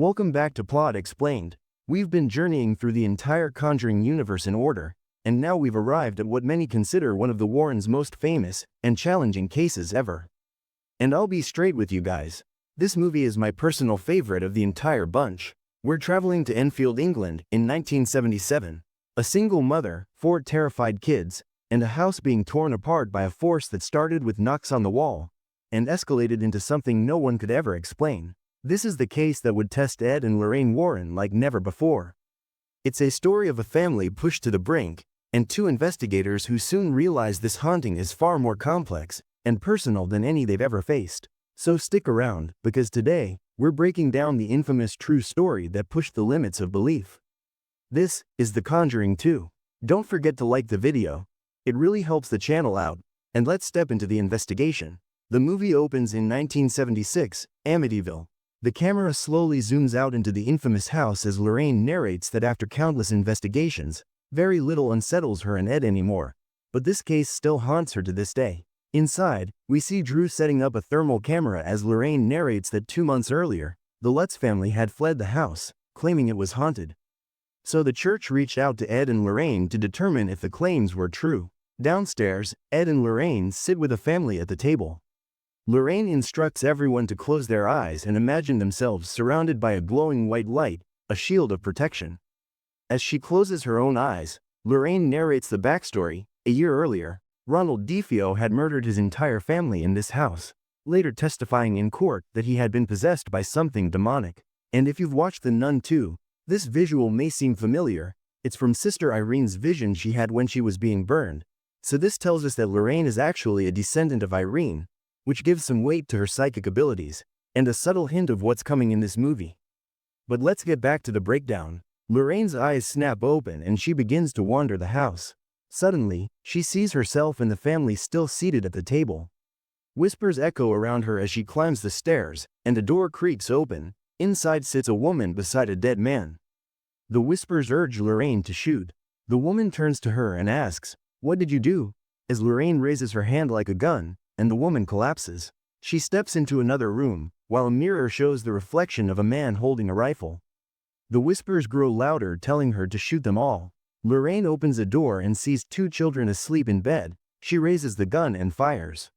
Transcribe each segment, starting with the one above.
Welcome back to Plot Explained. We've been journeying through the entire Conjuring universe in order, and now we've arrived at what many consider one of the Warrens' most famous and challenging cases ever. And I'll be straight with you guys. This movie is my personal favorite of the entire bunch. We're traveling to Enfield, England in 1977. A single mother, 4 terrified kids, and a house being torn apart by a force that started with knocks on the wall and escalated into something no one could ever explain. This is the case that would test Ed and Lorraine Warren like never before. It's a story of a family pushed to the brink, and 2 investigators who soon realize this haunting is far more complex and personal than any they've ever faced. So stick around, because today, we're breaking down the infamous true story that pushed the limits of belief. This is The Conjuring 2. Don't forget to like the video. It really helps the channel out, and let's step into the investigation. The movie opens in 1976, Amityville. The camera slowly zooms out into the infamous house as Lorraine narrates that after countless investigations, very little unsettles her and Ed anymore. But this case still haunts her to this day. Inside, we see Drew setting up a thermal camera as Lorraine narrates that 2 months earlier, the Lutz family had fled the house, claiming it was haunted. So the church reached out to Ed and Lorraine to determine if the claims were true. Downstairs, Ed and Lorraine sit with a family at the table. Lorraine instructs everyone to close their eyes and imagine themselves surrounded by a glowing white light, a shield of protection. As she closes her own eyes, Lorraine narrates the backstory. A year earlier, Ronald DeFeo had murdered his entire family in this house, later testifying in court that he had been possessed by something demonic. And if you've watched The Nun 2, this visual may seem familiar. It's from Sister Irene's vision she had when she was being burned. So this tells us that Lorraine is actually a descendant of Irene, which gives some weight to her psychic abilities, and a subtle hint of what's coming in this movie. But let's get back to the breakdown. Lorraine's eyes snap open and she begins to wander the house. Suddenly, she sees herself and the family still seated at the table. Whispers echo around her as she climbs the stairs, and a door creaks open. Inside sits a woman beside a dead man. The whispers urge Lorraine to shoot. The woman turns to her and asks, "What did you do?" As Lorraine raises her hand like a gun, and the woman collapses. She steps into another room, while a mirror shows the reflection of a man holding a rifle. The whispers grow louder, telling her to shoot them all. Lorraine opens a door and sees 2 children asleep in bed. She raises the gun and fires.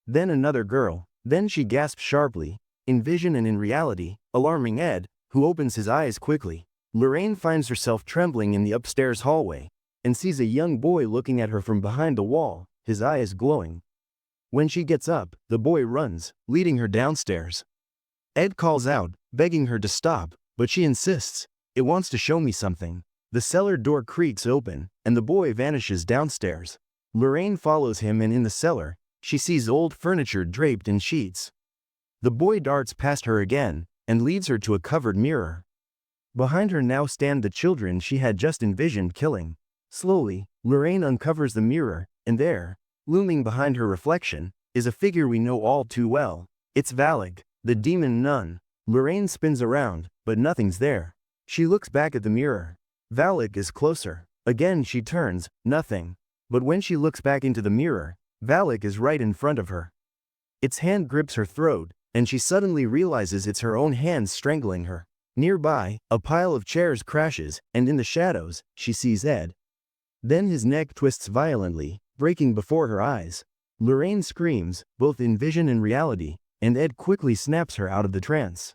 Then another girl. Then she gasps sharply, in vision and in reality, alarming Ed, who opens his eyes quickly. Lorraine finds herself trembling in the upstairs hallway, and sees a young boy looking at her from behind the wall, his eyes glowing. When she gets up, the boy runs, leading her downstairs. Ed calls out, begging her to stop, but she insists. "It wants to show me something." The cellar door creaks open, and the boy vanishes downstairs. Lorraine follows him, and in the cellar, she sees old furniture draped in sheets. The boy darts past her again, and leads her to a covered mirror. Behind her now stand the children she had just envisioned killing. Slowly, Lorraine uncovers the mirror, and there, looming behind her reflection, is a figure we know all too well. It's Valak, the demon nun. Lorraine spins around, but nothing's there. She looks back at the mirror. Valak is closer. Again she turns, nothing. But when she looks back into the mirror, Valak is right in front of her. Its hand grips her throat, and she suddenly realizes it's her own hands strangling her. Nearby, a pile of chairs crashes, and in the shadows, she sees Ed. Then his neck twists violently, breaking before her eyes. Lorraine screams, both in vision and reality, and Ed quickly snaps her out of the trance.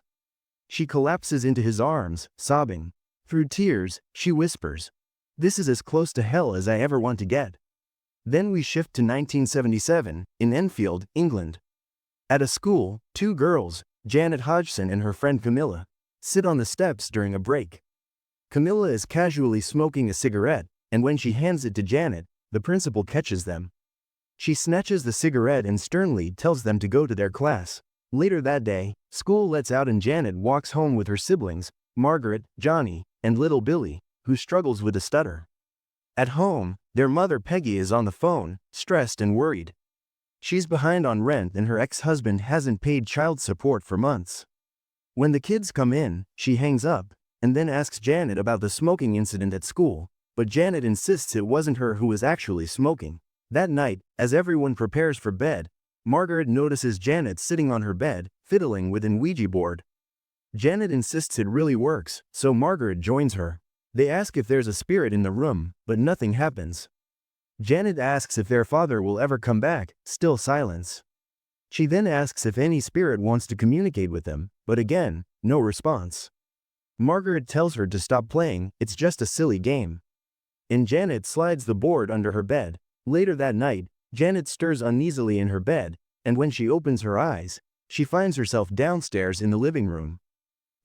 She collapses into his arms, sobbing. Through tears, she whispers, "This is as close to hell as I ever want to get." Then we shift to 1977, in Enfield, England. At a school, 2 girls, Janet Hodgson and her friend Camilla, sit on the steps during a break. Camilla is casually smoking a cigarette, and when she hands it to Janet, the principal catches them. She snatches the cigarette and sternly tells them to go to their class. Later that day, school lets out and Janet walks home with her siblings, Margaret, Johnny, and little Billy, who struggles with a stutter. At home, their mother Peggy is on the phone, stressed and worried. She's behind on rent and her ex-husband hasn't paid child support for months. When the kids come in, she hangs up, and then asks Janet about the smoking incident at school, but Janet insists it wasn't her who was actually smoking. That night, as everyone prepares for bed, Margaret notices Janet sitting on her bed, fiddling with an Ouija board. Janet insists it really works, so Margaret joins her. They ask if there's a spirit in the room, but nothing happens. Janet asks if their father will ever come back, still silence. She then asks if any spirit wants to communicate with them, but again, no response. Margaret tells her to stop playing, it's just a silly game. And Janet slides the board under her bed. Later that night, Janet stirs uneasily in her bed, and when she opens her eyes, she finds herself downstairs in the living room.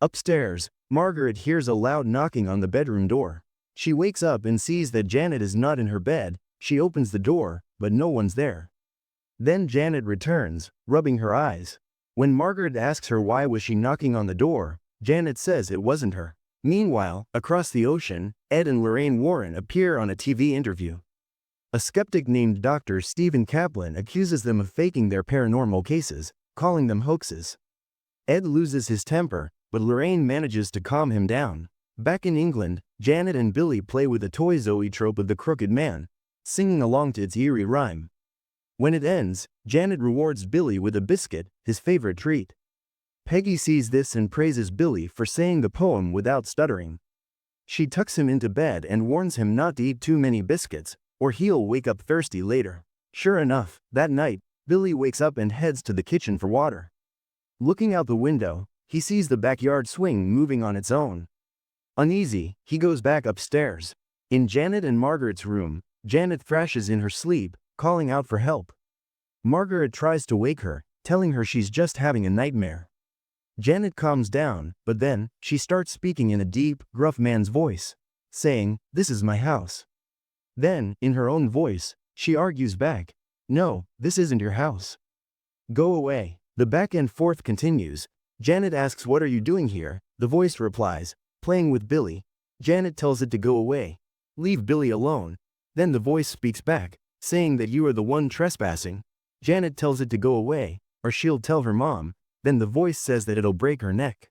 Upstairs, Margaret hears a loud knocking on the bedroom door. She wakes up and sees that Janet is not in her bed. She opens the door, but no one's there. Then Janet returns, rubbing her eyes. When Margaret asks her why was she knocking on the door, Janet says it wasn't her. Meanwhile, across the ocean, Ed and Lorraine Warren appear on a TV interview. A skeptic named Dr. Stephen Kaplan accuses them of faking their paranormal cases, calling them hoaxes. Ed loses his temper, but Lorraine manages to calm him down. Back in England, Janet and Billy play with the toy zoetrope of the Crooked Man, singing along to its eerie rhyme. When it ends, Janet rewards Billy with a biscuit, his favorite treat. Peggy sees this and praises Billy for saying the poem without stuttering. She tucks him into bed and warns him not to eat too many biscuits, or he'll wake up thirsty later. Sure enough, that night, Billy wakes up and heads to the kitchen for water. Looking out the window, he sees the backyard swing moving on its own. Uneasy, he goes back upstairs. In Janet and Margaret's room, Janet thrashes in her sleep, calling out for help. Margaret tries to wake her, telling her she's just having a nightmare. Janet calms down, but then, she starts speaking in a deep, gruff man's voice, saying, "This is my house." Then, in her own voice, she argues back, "No, this isn't your house. Go away." The back and forth continues. Janet asks, "What are you doing here?" The voice replies, "Playing with Billy." Janet tells it to go away. "Leave Billy alone." Then the voice speaks back, saying that you are the one trespassing. Janet tells it to go away, or she'll tell her mom. Then the voice says that it'll break her neck.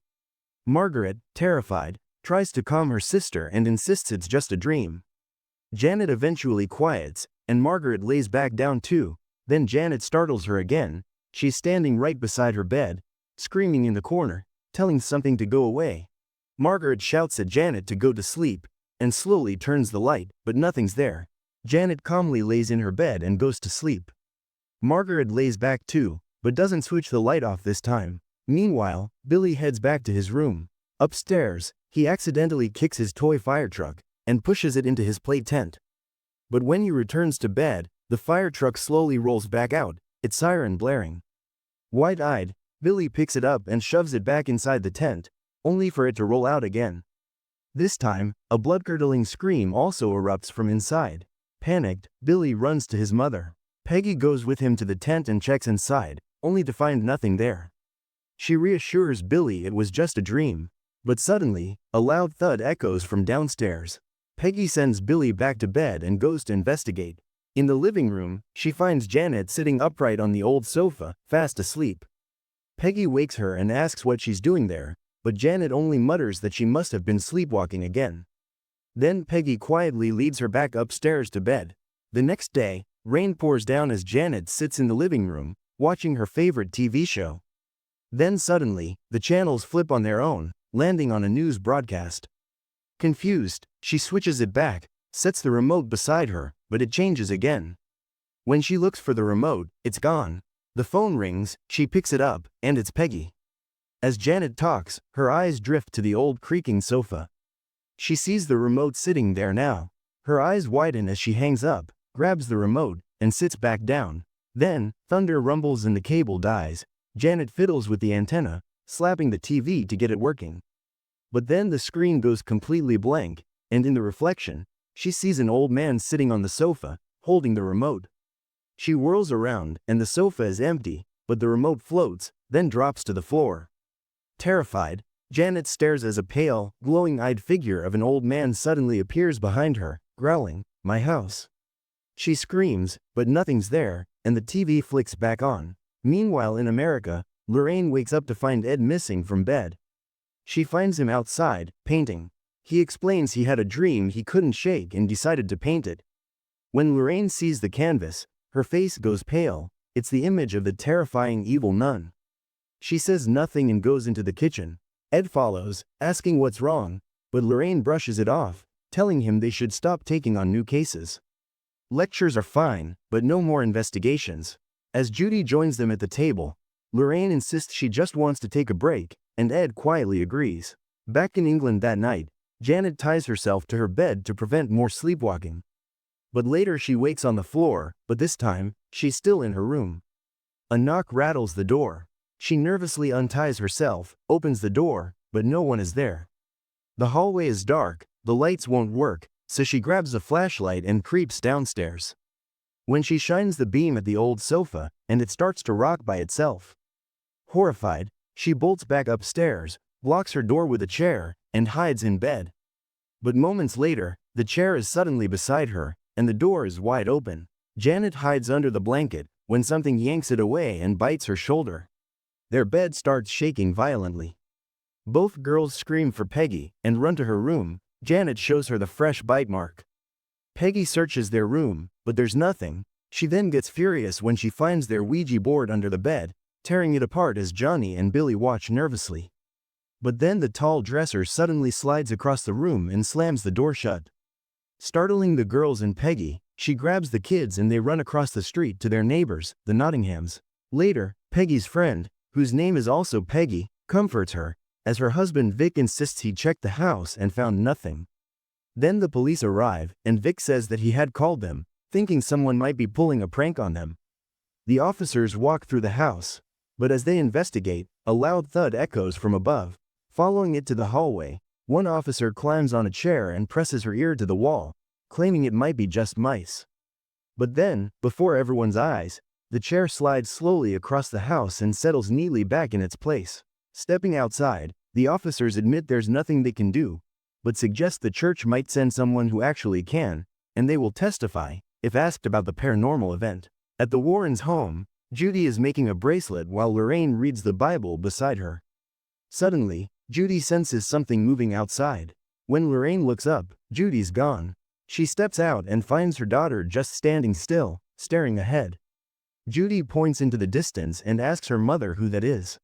Margaret, terrified, tries to calm her sister and insists it's just a dream. Janet eventually quiets, and Margaret lays back down too. Then Janet startles her again. She's standing right beside her bed, screaming in the corner, telling something to go away. Margaret shouts at Janet to go to sleep, and slowly turns the light, but nothing's there. Janet calmly lays in her bed and goes to sleep. Margaret lays back too, but doesn't switch the light off this time. Meanwhile, Billy heads back to his room. Upstairs, he accidentally kicks his toy fire truck and pushes it into his play tent. But when he returns to bed, the fire truck slowly rolls back out, its siren blaring. Wide-eyed, Billy picks it up and shoves it back inside the tent, only for it to roll out again. This time, a blood-curdling scream also erupts from inside. Panicked, Billy runs to his mother. Peggy goes with him to the tent and checks inside, only to find nothing there. She reassures Billy it was just a dream, but suddenly, a loud thud echoes from downstairs. Peggy sends Billy back to bed and goes to investigate. In the living room, she finds Janet sitting upright on the old sofa, fast asleep. Peggy wakes her and asks what she's doing there, but Janet only mutters that she must have been sleepwalking again. Then Peggy quietly leads her back upstairs to bed. The next day, rain pours down as Janet sits in the living room, watching her favorite TV show. Then suddenly, the channels flip on their own, landing on a news broadcast. Confused, she switches it back, sets the remote beside her, but it changes again. When she looks for the remote, it's gone. The phone rings, she picks it up, and it's Peggy. As Janet talks, her eyes drift to the old creaking sofa. She sees the remote sitting there now. Her eyes widen as she hangs up, grabs the remote, and sits back down. Then, thunder rumbles and the cable dies. Janet fiddles with the antenna, slapping the TV to get it working. But then the screen goes completely blank, and in the reflection, she sees an old man sitting on the sofa, holding the remote. She whirls around, and the sofa is empty, but the remote floats, then drops to the floor. Terrified, Janet stares as a pale, glowing-eyed figure of an old man suddenly appears behind her, growling, "My house." She screams, but nothing's there, and the TV flicks back on. Meanwhile in America, Lorraine wakes up to find Ed missing from bed. She finds him outside, painting. He explains he had a dream he couldn't shake and decided to paint it. When Lorraine sees the canvas, her face goes pale. It's the image of the terrifying evil nun. She says nothing and goes into the kitchen. Ed follows, asking what's wrong, but Lorraine brushes it off, telling him they should stop taking on new cases. Lectures are fine, but no more investigations. As Judy joins them at the table, Lorraine insists she just wants to take a break, and Ed quietly agrees. Back in England that night, Janet ties herself to her bed to prevent more sleepwalking. But later she wakes on the floor, but this time, she's still in her room. A knock rattles the door. She nervously unties herself, opens the door, but no one is there. The hallway is dark, the lights won't work, so she grabs a flashlight and creeps downstairs. When she shines the beam at the old sofa, and it starts to rock by itself. Horrified, she bolts back upstairs, blocks her door with a chair, and hides in bed. But moments later, the chair is suddenly beside her, and the door is wide open. Janet hides under the blanket, when something yanks it away and bites her shoulder. Their bed starts shaking violently. Both girls scream for Peggy, and run to her room. Janet shows her the fresh bite mark. Peggy searches their room, but there's nothing. She then gets furious when she finds their Ouija board under the bed, tearing it apart as Johnny and Billy watch nervously. But then the tall dresser suddenly slides across the room and slams the door shut. Startling the girls and Peggy, she grabs the kids and they run across the street to their neighbors, the Nottinghams. Later, Peggy's friend, whose name is also Peggy, comforts her, as her husband Vic insists he checked the house and found nothing. Then the police arrive, and Vic says that he had called them, thinking someone might be pulling a prank on them. The officers walk through the house, but as they investigate, a loud thud echoes from above. Following it to the hallway, one officer climbs on a chair and presses her ear to the wall, claiming it might be just mice. But then, before everyone's eyes, the chair slides slowly across the house and settles neatly back in its place. Stepping outside, the officers admit there's nothing they can do, but suggest the church might send someone who actually can, and they will testify, if asked about the paranormal event. At the Warrens' home, Judy is making a bracelet while Lorraine reads the Bible beside her. Suddenly, Judy senses something moving outside. When Lorraine looks up, Judy's gone. She steps out and finds her daughter just standing still, staring ahead. Judy points into the distance and asks her mother who that is.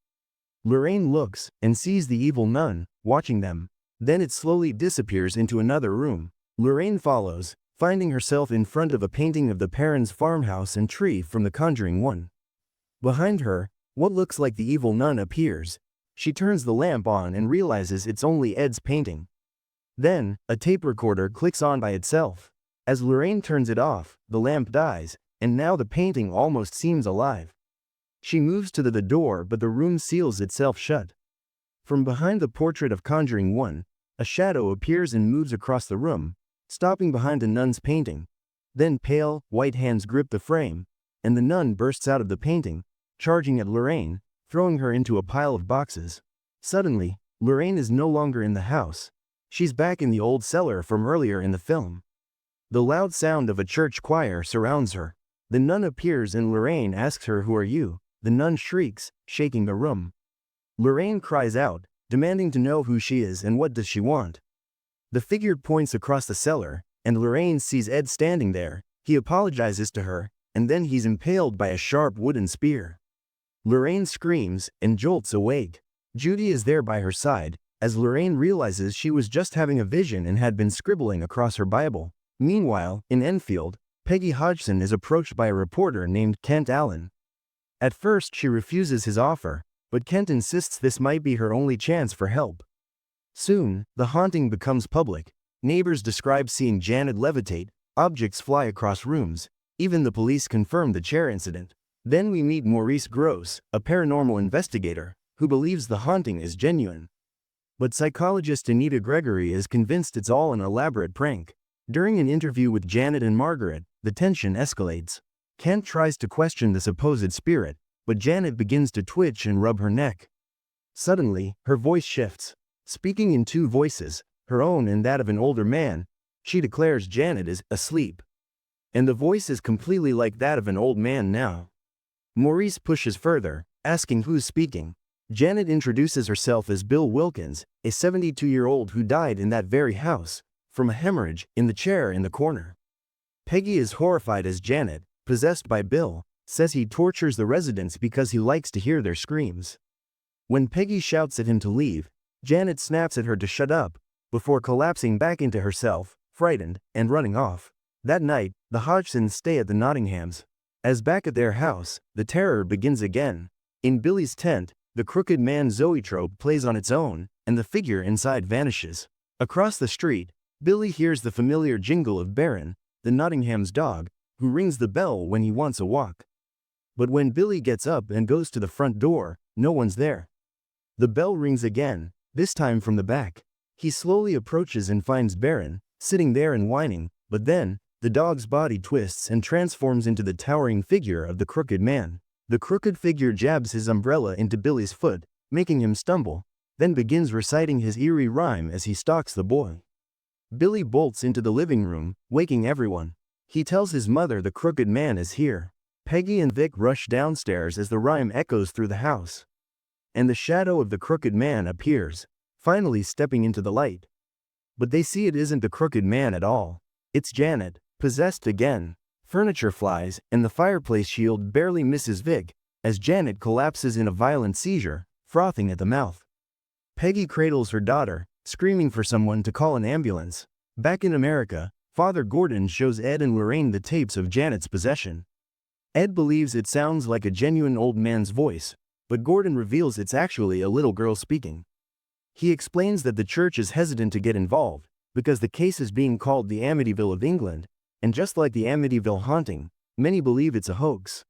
Lorraine looks and sees the evil nun, watching them. Then it slowly disappears into another room. Lorraine follows, finding herself in front of a painting of the Perrons' farmhouse and tree from The Conjuring 1. Behind her, what looks like the evil nun appears. She turns the lamp on and realizes it's only Ed's painting. Then, a tape recorder clicks on by itself. As Lorraine turns it off, the lamp dies, and now the painting almost seems alive. She moves to the door, but the room seals itself shut. From behind the portrait of Conjuring 1, a shadow appears and moves across the room, stopping behind the nun's painting. Then pale, white hands grip the frame, and the nun bursts out of the painting, charging at Lorraine, throwing her into a pile of boxes. Suddenly, Lorraine is no longer in the house. She's back in the old cellar from earlier in the film. The loud sound of a church choir surrounds her. The nun appears and Lorraine asks her, "Who are you?" The nun shrieks, shaking the room. Lorraine cries out, demanding to know who she is and what does she want. The figure points across the cellar, and Lorraine sees Ed standing there. He apologizes to her, and then he's impaled by a sharp wooden spear. Lorraine screams and jolts awake. Judy is there by her side, as Lorraine realizes she was just having a vision and had been scribbling across her Bible. Meanwhile, in Enfield, Peggy Hodgson is approached by a reporter named Kent Allen. At first she refuses his offer, but Kent insists this might be her only chance for help. Soon, the haunting becomes public. Neighbors describe seeing Janet levitate, objects fly across rooms. Even the police confirm the chair incident. Then we meet Maurice Gross, a paranormal investigator, who believes the haunting is genuine. But psychologist Anita Gregory is convinced it's all an elaborate prank. During an interview with Janet and Margaret, the tension escalates. Kent tries to question the supposed spirit, but Janet begins to twitch and rub her neck. Suddenly, her voice shifts. Speaking in two voices, her own and that of an older man, she declares Janet is asleep. And the voice is completely like that of an old man now. Maurice pushes further, asking who's speaking. Janet introduces herself as Bill Wilkins, a 72-year-old who died in that very house, from a hemorrhage, in the chair in the corner. Peggy is horrified as Janet, possessed by Bill, says he tortures the residents because he likes to hear their screams. When Peggy shouts at him to leave, Janet snaps at her to shut up, before collapsing back into herself, frightened, and running off. That night, the Hodgsons stay at the Nottinghams. As back at their house, the terror begins again. In Billy's tent, the crooked man zoetrope plays on its own, and the figure inside vanishes. Across the street, Billy hears the familiar jingle of Baron, the Nottingham's dog, who rings the bell when he wants a walk. But when Billy gets up and goes to the front door, no one's there. The bell rings again, this time from the back. He slowly approaches and finds Baron, sitting there and whining, but then, the dog's body twists and transforms into the towering figure of the crooked man. The crooked figure jabs his umbrella into Billy's foot, making him stumble, then begins reciting his eerie rhyme as he stalks the boy. Billy bolts into the living room, waking everyone. He tells his mother the crooked man is here. Peggy and Vic rush downstairs as the rhyme echoes through the house. And the shadow of the crooked man appears, finally stepping into the light. But they see it isn't the crooked man at all. It's Janet, possessed again. Furniture flies, and the fireplace shield barely misses Vic, as Janet collapses in a violent seizure, frothing at the mouth. Peggy cradles her daughter, screaming for someone to call an ambulance. Back in America, Father Gordon shows Ed and Lorraine the tapes of Janet's possession. Ed believes it sounds like a genuine old man's voice, but Gordon reveals it's actually a little girl speaking. He explains that the church is hesitant to get involved, because the case is being called the Amityville of England, and just like the Amityville haunting, many believe it's a hoax.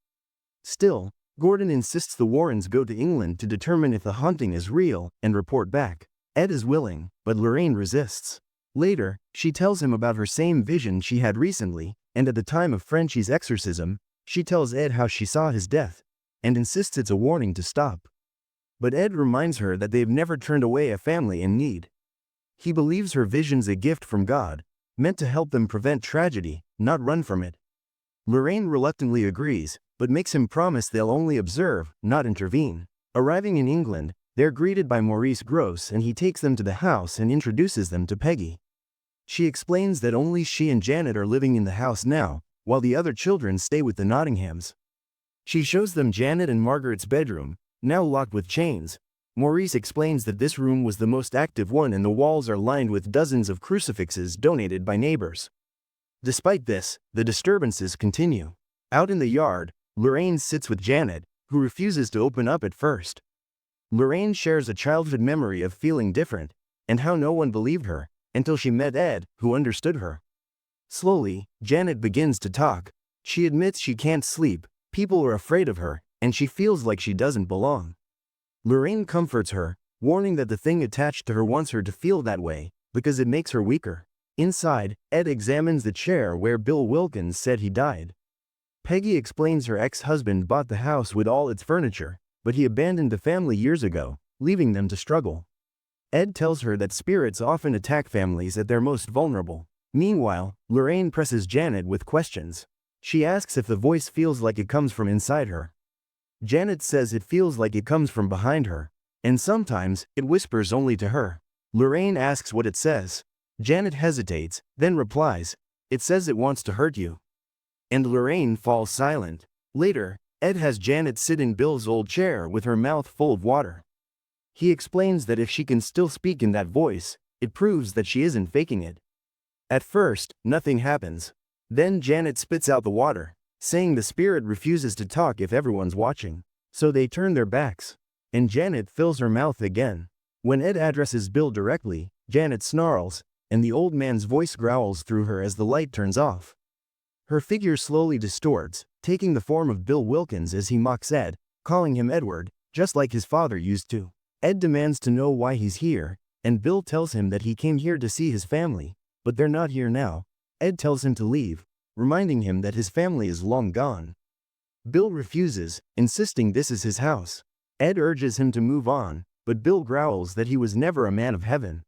Still, Gordon insists the Warrens go to England to determine if the haunting is real and report back. Ed is willing, but Lorraine resists. Later, she tells him about her same vision she had recently, and at the time of Frenchie's exorcism, she tells Ed how she saw his death, and insists it's a warning to stop. But Ed reminds her that they've never turned away a family in need. He believes her vision's a gift from God, meant to help them prevent tragedy, not run from it. Lorraine reluctantly agrees, but makes him promise they'll only observe, not intervene. Arriving in England, they're greeted by Maurice Grosse and he takes them to the house and introduces them to Peggy. She explains that only she and Janet are living in the house now, while the other children stay with the Nottinghams. She shows them Janet and Margaret's bedroom, now locked with chains. Maurice explains that this room was the most active one and the walls are lined with dozens of crucifixes donated by neighbors. Despite this, the disturbances continue. Out in the yard, Lorraine sits with Janet, who refuses to open up at first. Lorraine shares a childhood memory of feeling different, and how no one believed her, until she met Ed, who understood her. Slowly, Janet begins to talk. She admits she can't sleep, people are afraid of her, and she feels like she doesn't belong. Lorraine comforts her, warning that the thing attached to her wants her to feel that way, because it makes her weaker. Inside, Ed examines the chair where Bill Wilkins said he died. Peggy explains her ex-husband bought the house with all its furniture, but he abandoned the family years ago, leaving them to struggle. Ed tells her that spirits often attack families at their most vulnerable. Meanwhile, Lorraine presses Janet with questions. She asks if the voice feels like it comes from inside her. Janet says it feels like it comes from behind her, and sometimes, it whispers only to her. Lorraine asks what it says. Janet hesitates, then replies, "It says it wants to hurt you." And Lorraine falls silent. Later, Ed has Janet sit in Bill's old chair with her mouth full of water. He explains that if she can still speak in that voice, it proves that she isn't faking it. At first, nothing happens. Then Janet spits out the water, saying the spirit refuses to talk if everyone's watching. So they turn their backs, and Janet fills her mouth again. When Ed addresses Bill directly, Janet snarls, and the old man's voice growls through her as the light turns off. Her figure slowly distorts, taking the form of Bill Wilkins as he mocks Ed, calling him Edward, just like his father used to. Ed demands to know why he's here, and Bill tells him that he came here to see his family, but they're not here now. Ed tells him to leave, reminding him that his family is long gone. Bill refuses, insisting this is his house. Ed urges him to move on, but Bill growls that he was never a man of heaven.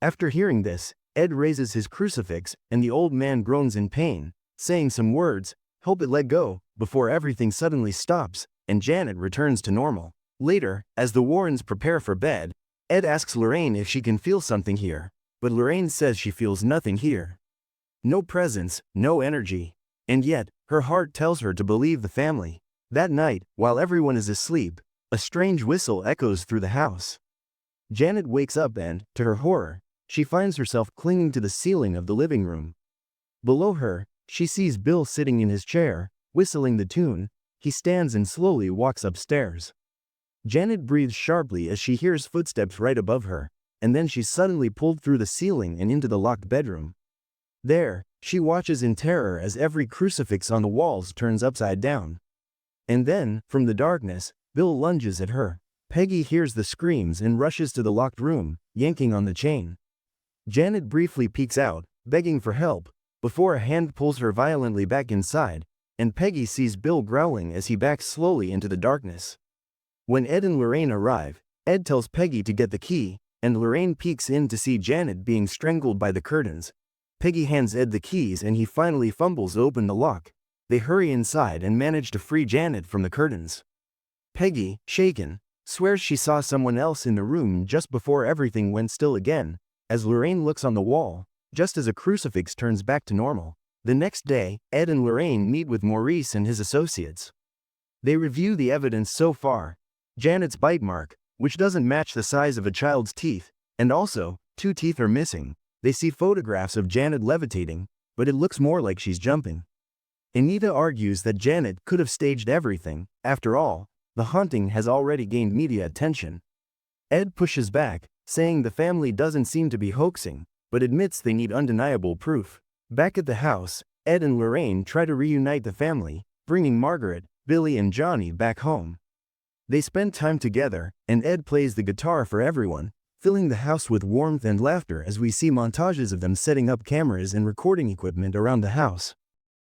After hearing this, Ed raises his crucifix, and the old man groans in pain, saying some words, "Help it let go," before everything suddenly stops, and Janet returns to normal. Later, as the Warrens prepare for bed, Ed asks Lorraine if she can feel something here, but Lorraine says she feels nothing here. No presence, no energy. And yet, her heart tells her to believe the family. That night, while everyone is asleep, a strange whistle echoes through the house. Janet wakes up and, to her horror, she finds herself clinging to the ceiling of the living room. Below her, she sees Bill sitting in his chair, whistling the tune. He stands and slowly walks upstairs. Janet breathes sharply as she hears footsteps right above her, and then she's suddenly pulled through the ceiling and into the locked bedroom. There, she watches in terror as every crucifix on the walls turns upside down. And then, from the darkness, Bill lunges at her. Peggy hears the screams and rushes to the locked room, yanking on the chain. Janet briefly peeks out, begging for help, before a hand pulls her violently back inside, and Peggy sees Bill growling as he backs slowly into the darkness. When Ed and Lorraine arrive, Ed tells Peggy to get the key, and Lorraine peeks in to see Janet being strangled by the curtains. Peggy hands Ed the keys and he finally fumbles open the lock. They hurry inside and manage to free Janet from the curtains. Peggy, shaken, swears she saw someone else in the room just before everything went still again, as Lorraine looks on the wall, just as a crucifix turns back to normal. The next day, Ed and Lorraine meet with Maurice and his associates. They review the evidence so far. Janet's bite mark, which doesn't match the size of a child's teeth, and also, 2 teeth are missing. They see photographs of Janet levitating, but it looks more like she's jumping. Anita argues that Janet could have staged everything. After all, the haunting has already gained media attention. Ed pushes back, saying the family doesn't seem to be hoaxing, but admits they need undeniable proof. Back at the house, Ed and Lorraine try to reunite the family, bringing Margaret, Billy and Johnny back home. They spend time together, and Ed plays the guitar for everyone, filling the house with warmth and laughter as we see montages of them setting up cameras and recording equipment around the house.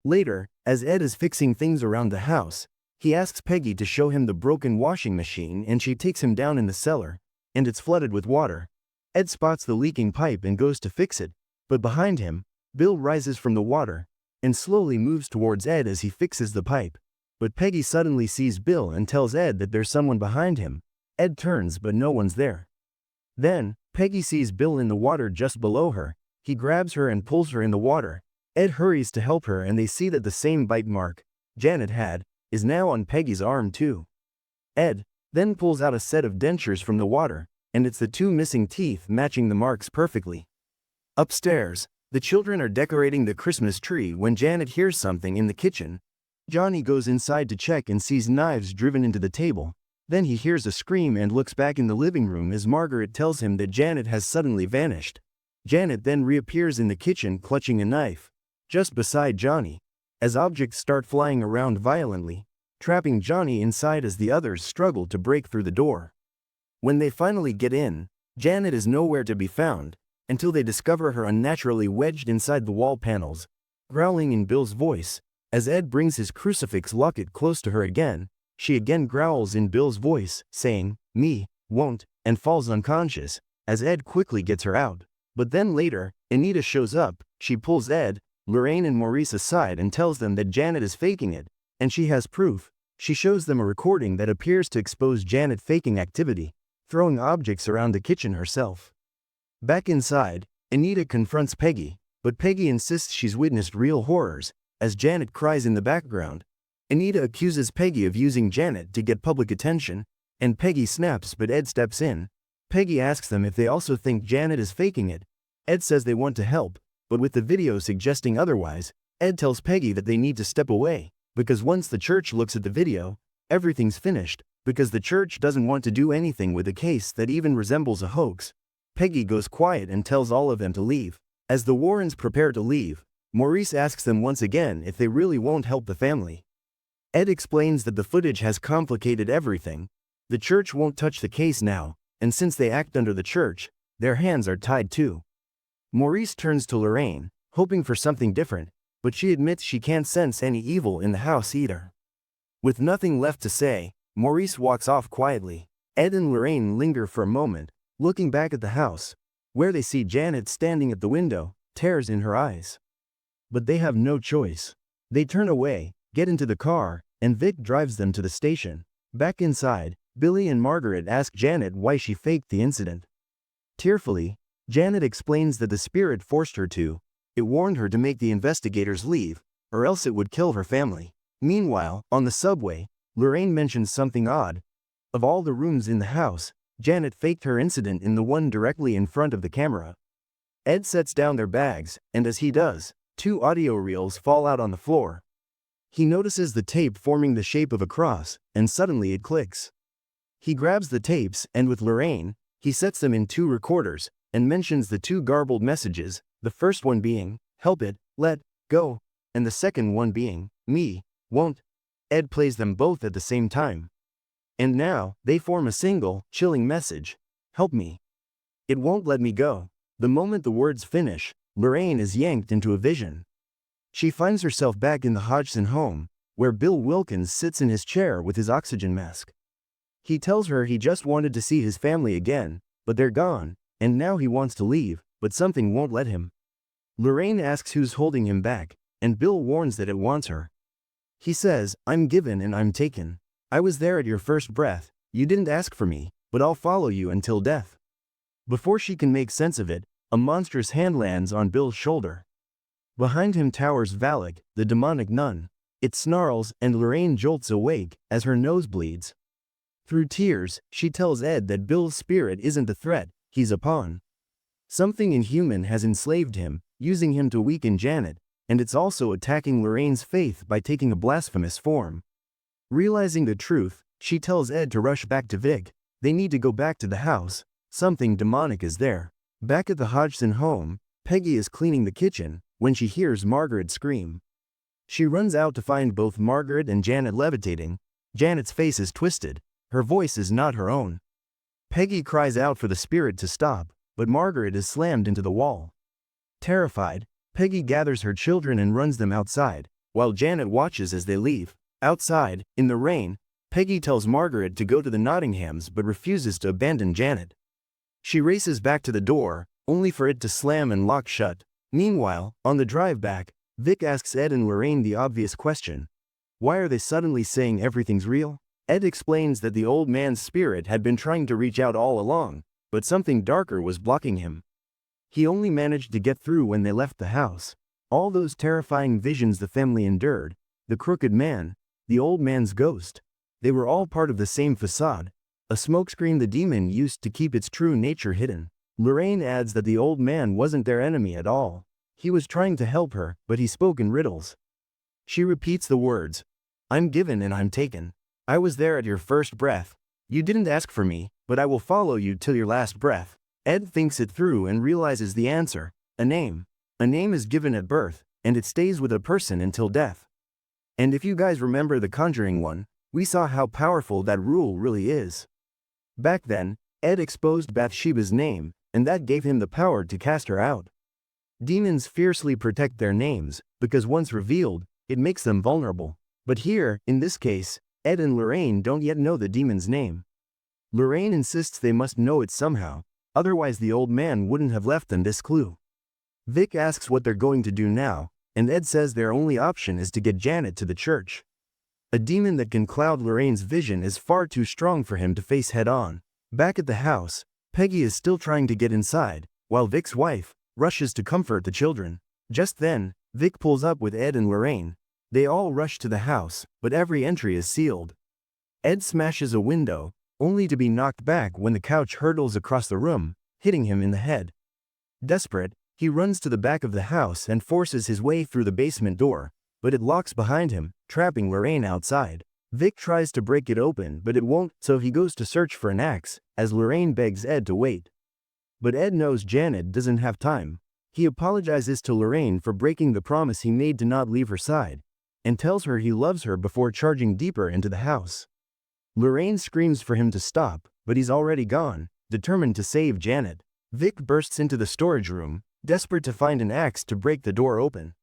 Later, as Ed is fixing things around the house, he asks Peggy to show him the broken washing machine and she takes him down in the cellar, and it's flooded with water. Ed spots the leaking pipe and goes to fix it, but behind him, Bill rises from the water and slowly moves towards Ed as he fixes the pipe. But Peggy suddenly sees Bill and tells Ed that there's someone behind him. Ed turns but no one's there. Then, Peggy sees Bill in the water just below her. He grabs her and pulls her in the water. Ed hurries to help her and they see that the same bite mark Janet had is now on Peggy's arm too. Ed then pulls out a set of dentures from the water, and it's the 2 missing teeth matching the marks perfectly. Upstairs, the children are decorating the Christmas tree when Janet hears something in the kitchen. Johnny goes inside to check and sees knives driven into the table. Then he hears a scream and looks back in the living room as Margaret tells him that Janet has suddenly vanished. Janet then reappears in the kitchen clutching a knife, just beside Johnny, as objects start flying around violently, trapping Johnny inside as the others struggle to break through the door. When they finally get in, Janet is nowhere to be found, until they discover her unnaturally wedged inside the wall panels, growling in Bill's voice. As Ed brings his crucifix locket close to her again, she again growls in Bill's voice, saying, "Me, won't," and falls unconscious, as Ed quickly gets her out. But then later, Anita shows up. She pulls Ed, Lorraine and Maurice aside and tells them that Janet is faking it, and she has proof. She shows them a recording that appears to expose Janet faking activity, throwing objects around the kitchen herself. Back inside, Anita confronts Peggy, but Peggy insists she's witnessed real horrors, as Janet cries in the background. Anita accuses Peggy of using Janet to get public attention, and Peggy snaps but Ed steps in. Peggy asks them if they also think Janet is faking it. Ed says they want to help, but with the video suggesting otherwise, Ed tells Peggy that they need to step away, because once the church looks at the video, everything's finished, because the church doesn't want to do anything with a case that even resembles a hoax. Peggy goes quiet and tells all of them to leave. As the Warrens prepare to leave, Maurice asks them once again if they really won't help the family. Ed explains that the footage has complicated everything. The church won't touch the case now, and since they act under the church, their hands are tied too. Maurice turns to Lorraine, hoping for something different, but she admits she can't sense any evil in the house either. With nothing left to say, Maurice walks off quietly. Ed and Lorraine linger for a moment, looking back at the house, where they see Janet standing at the window, tears in her eyes. But they have no choice. They turn away, get into the car, and Vic drives them to the station. Back inside, Billy and Margaret ask Janet why she faked the incident. Tearfully, Janet explains that the spirit forced her to. It warned her to make the investigators leave, or else it would kill her family. Meanwhile, on the subway, Lorraine mentions something odd. Of all the rooms in the house, Janet faked her incident in the one directly in front of the camera. Ed sets down their bags, and as he does, 2 audio reels fall out on the floor. He notices the tape forming the shape of a cross, and suddenly it clicks. He grabs the tapes, and with Lorraine, he sets them in 2 recorders, and mentions the 2 garbled messages, the first one being, "Help it, let go," and the second one being, "Me, won't." Ed plays them both at the same time. And now, they form a single, chilling message: "Help me. It won't let me go." The moment the words finish, Lorraine is yanked into a vision. She finds herself back in the Hodgson home, where Bill Wilkins sits in his chair with his oxygen mask. He tells her he just wanted to see his family again, but they're gone, and now he wants to leave, but something won't let him. Lorraine asks who's holding him back, and Bill warns that it wants her. He says, "I'm given and I'm taken. I was there at your first breath, you didn't ask for me, but I'll follow you until death." Before she can make sense of it, a monstrous hand lands on Bill's shoulder. Behind him towers Valak, the demonic nun. It snarls, and Lorraine jolts awake as her nose bleeds. Through tears, she tells Ed that Bill's spirit isn't a threat, he's a pawn. Something inhuman has enslaved him, using him to weaken Janet, and it's also attacking Lorraine's faith by taking a blasphemous form. Realizing the truth, she tells Ed to rush back to Vic. They need to go back to the house. Something demonic is there. Back at the Hodgson home, Peggy is cleaning the kitchen when she hears Margaret scream. She runs out to find both Margaret and Janet levitating. Janet's face is twisted. Her voice is not her own. Peggy cries out for the spirit to stop, but Margaret is slammed into the wall. Terrified, Peggy gathers her children and runs them outside, while Janet watches as they leave. Outside, in the rain, Peggy tells Margaret to go to the Nottinghams but refuses to abandon Janet. She races back to the door, only for it to slam and lock shut. Meanwhile, on the drive back, Vic asks Ed and Lorraine the obvious question. Why are they suddenly saying everything's real? Ed explains that the old man's spirit had been trying to reach out all along, but something darker was blocking him. He only managed to get through when they left the house. All those terrifying visions the family endured, the crooked man, the old man's ghost, they were all part of the same facade, a smokescreen the demon used to keep its true nature hidden. Lorraine adds that the old man wasn't their enemy at all. He was trying to help her, but he spoke in riddles. She repeats the words, "I'm given and I'm taken. I was there at your first breath. You didn't ask for me, but I will follow you till your last breath." Ed thinks it through and realizes the answer: a name. A name is given at birth, and it stays with a person until death. And if you guys remember the Conjuring one, we saw how powerful that rule really is. Back then, Ed exposed Bathsheba's name, and that gave him the power to cast her out. Demons fiercely protect their names, because once revealed, it makes them vulnerable. But here, in this case, Ed and Lorraine don't yet know the demon's name. Lorraine insists they must know it somehow, otherwise the old man wouldn't have left them this clue. Vic asks what they're going to do now, and Ed says their only option is to get Janet to the church. A demon that can cloud Lorraine's vision is far too strong for him to face head-on. Back at the house, Peggy is still trying to get inside, while Vic's wife rushes to comfort the children. Just then, Vic pulls up with Ed and Lorraine. They all rush to the house, but every entry is sealed. Ed smashes a window, only to be knocked back when the couch hurtles across the room, hitting him in the head. Desperate, he runs to the back of the house and forces his way through the basement door, but it locks behind him, trapping Lorraine outside. Vic tries to break it open, but it won't, so he goes to search for an axe, as Lorraine begs Ed to wait. But Ed knows Janet doesn't have time. He apologizes to Lorraine for breaking the promise he made to not leave her side, and tells her he loves her before charging deeper into the house. Lorraine screams for him to stop, but he's already gone, determined to save Janet. Vic bursts into the storage room, desperate to find an axe to break the door open.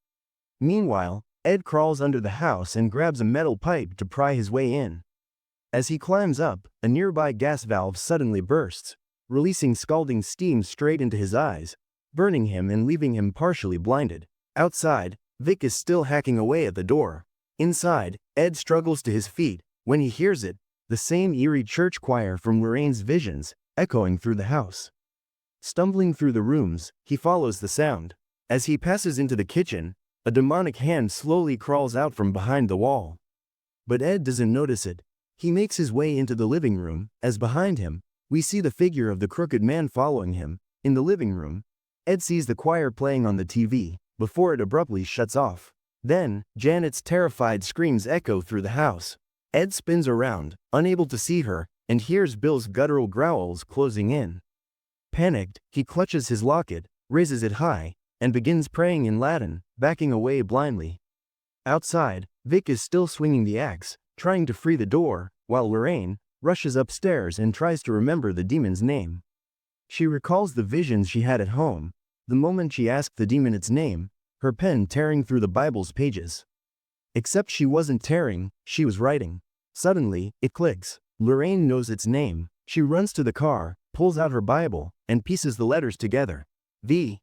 Meanwhile, Ed crawls under the house and grabs a metal pipe to pry his way in. As he climbs up, a nearby gas valve suddenly bursts, releasing scalding steam straight into his eyes, burning him and leaving him partially blinded. Outside, Vic is still hacking away at the door. Inside, Ed struggles to his feet when he hears it, the same eerie church choir from Lorraine's visions, echoing through the house. Stumbling through the rooms, he follows the sound. As he passes into the kitchen, a demonic hand slowly crawls out from behind the wall. But Ed doesn't notice it. He makes his way into the living room, as behind him, We see the figure of the crooked man following him. In the living room, Ed sees the choir playing on the TV, before it abruptly shuts off. Then, Janet's terrified screams echo through the house. Ed spins around, unable to see her, and hears Bill's guttural growls closing in. Panicked, he clutches his locket, raises it high, and begins praying in Latin, backing away blindly. Outside, Vic is still swinging the axe, trying to free the door, while Lorraine rushes upstairs and tries to remember the demon's name. She recalls the visions she had at home. The moment she asked the demon its name, her pen tearing through the Bible's pages. Except she wasn't tearing, she was writing. Suddenly, it clicks. Lorraine knows its name. She runs to the car, pulls out her Bible, and pieces the letters together. V-A-L-A-K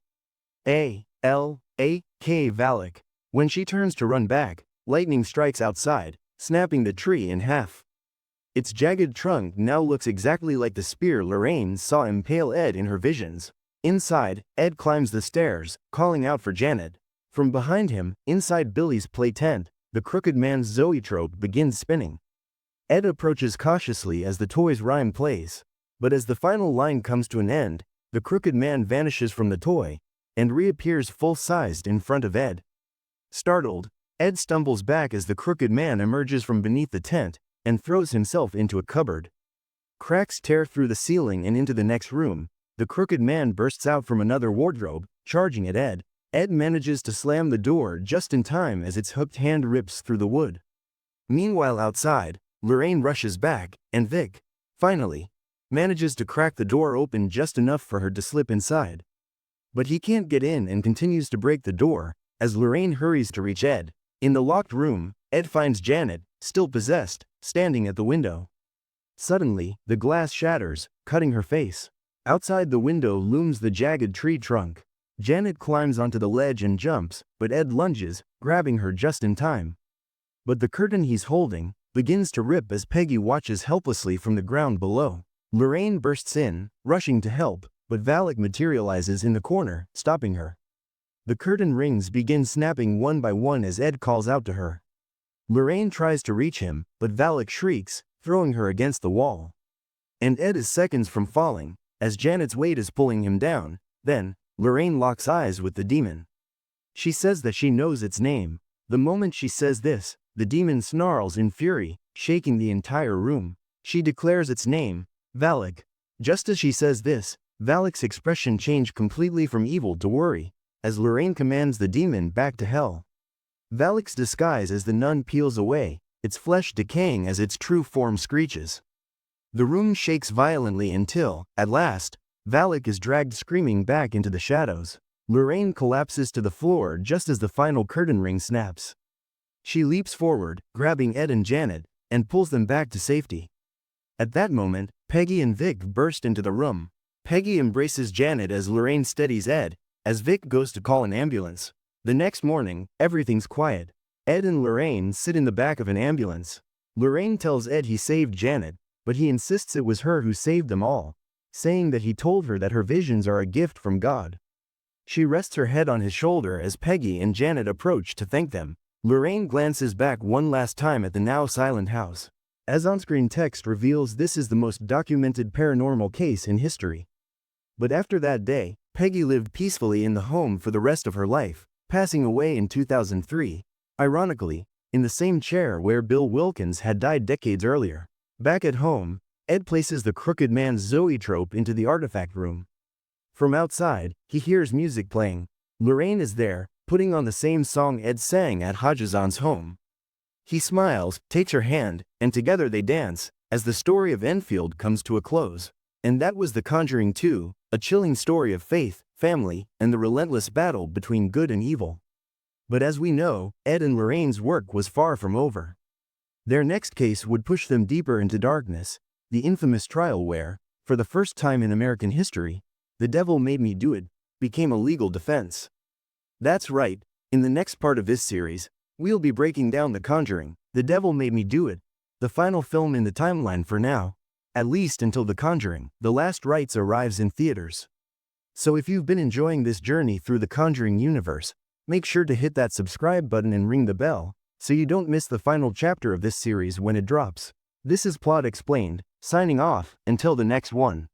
Valak. When she turns to run back, lightning strikes outside, snapping the tree in half. Its jagged trunk now looks exactly like the spear Lorraine saw impale Ed in her visions. Inside, Ed climbs the stairs, calling out for Janet. From behind him, inside Billy's play tent, the crooked man's zoetrope begins spinning. Ed approaches cautiously as the toy's rhyme plays. But as the final line comes to an end, the crooked man vanishes from the toy and reappears full-sized in front of Ed. Startled, Ed stumbles back as the crooked man emerges from beneath the tent and throws himself into a cupboard. Cracks tear through the ceiling and into the next room. The crooked man bursts out from another wardrobe, charging at Ed. Ed manages to slam the door just in time as its hooked hand rips through the wood. Meanwhile outside, Lorraine rushes back, and Vic, finally, manages to crack the door open just enough for her to slip inside. But he can't get in and continues to break the door, as Lorraine hurries to reach Ed. In the locked room, Ed finds Janet, still possessed, standing at the window. Suddenly, the glass shatters, cutting her face. Outside the window looms the jagged tree trunk. Janet climbs onto the ledge and jumps, but Ed lunges, grabbing her just in time. But the curtain he's holding begins to rip as Peggy watches helplessly from the ground below. Lorraine bursts in, rushing to help, but Valak materializes in the corner, stopping her. The curtain rings begin snapping one by one as Ed calls out to her. Lorraine tries to reach him, but Valak shrieks, throwing her against the wall. And Ed is seconds from falling, as Janet's weight is pulling him down. Then, Lorraine locks eyes with the demon. She says that she knows its name. The moment she says this, the demon snarls in fury, shaking the entire room. She declares its name, Valak. Just as she says this, Valak's expression changed completely from evil to worry, as Lorraine commands the demon back to hell. Valak's disguise as the nun peels away, its flesh decaying as its true form screeches. The room shakes violently until, at last, Valak is dragged screaming back into the shadows. Lorraine collapses to the floor just as the final curtain ring snaps. She leaps forward, grabbing Ed and Janet, and pulls them back to safety. At that moment, Peggy and Vic burst into the room. Peggy embraces Janet as Lorraine steadies Ed, as Vic goes to call an ambulance. The next morning, everything's quiet. Ed and Lorraine sit in the back of an ambulance. Lorraine tells Ed he saved Janet, but he insists it was her who saved them all, saying that he told her that her visions are a gift from God. She rests her head on his shoulder as Peggy and Janet approach to thank them. Lorraine glances back one last time at the now silent house. As on-screen text reveals, this is the most documented paranormal case in history. But after that day, Peggy lived peacefully in the home for the rest of her life, passing away in 2003, ironically, in the same chair where Bill Wilkins had died decades earlier. Back at home, Ed places the crooked man's zoetrope into the artifact room. From outside, he hears music playing. Lorraine is there, putting on the same song Ed sang at Hajizan's home. He smiles, takes her hand, and together they dance, as the story of Enfield comes to a close. And that was The Conjuring 2, a chilling story of faith, family, and the relentless battle between good and evil. But as we know, Ed and Lorraine's work was far from over. Their next case would push them deeper into darkness, the infamous trial where, for the first time in American history, "The devil made me do it" became a legal defense. That's right, in the next part of this series, we'll be breaking down The Conjuring, The Devil Made Me Do It, the final film in the timeline for now, at least until The Conjuring, The Last Rites arrives in theaters. So if you've been enjoying this journey through the Conjuring universe, make sure to hit that subscribe button and ring the bell, so you don't miss the final chapter of this series when it drops. This is Plot Explained, Signing off, until the next one.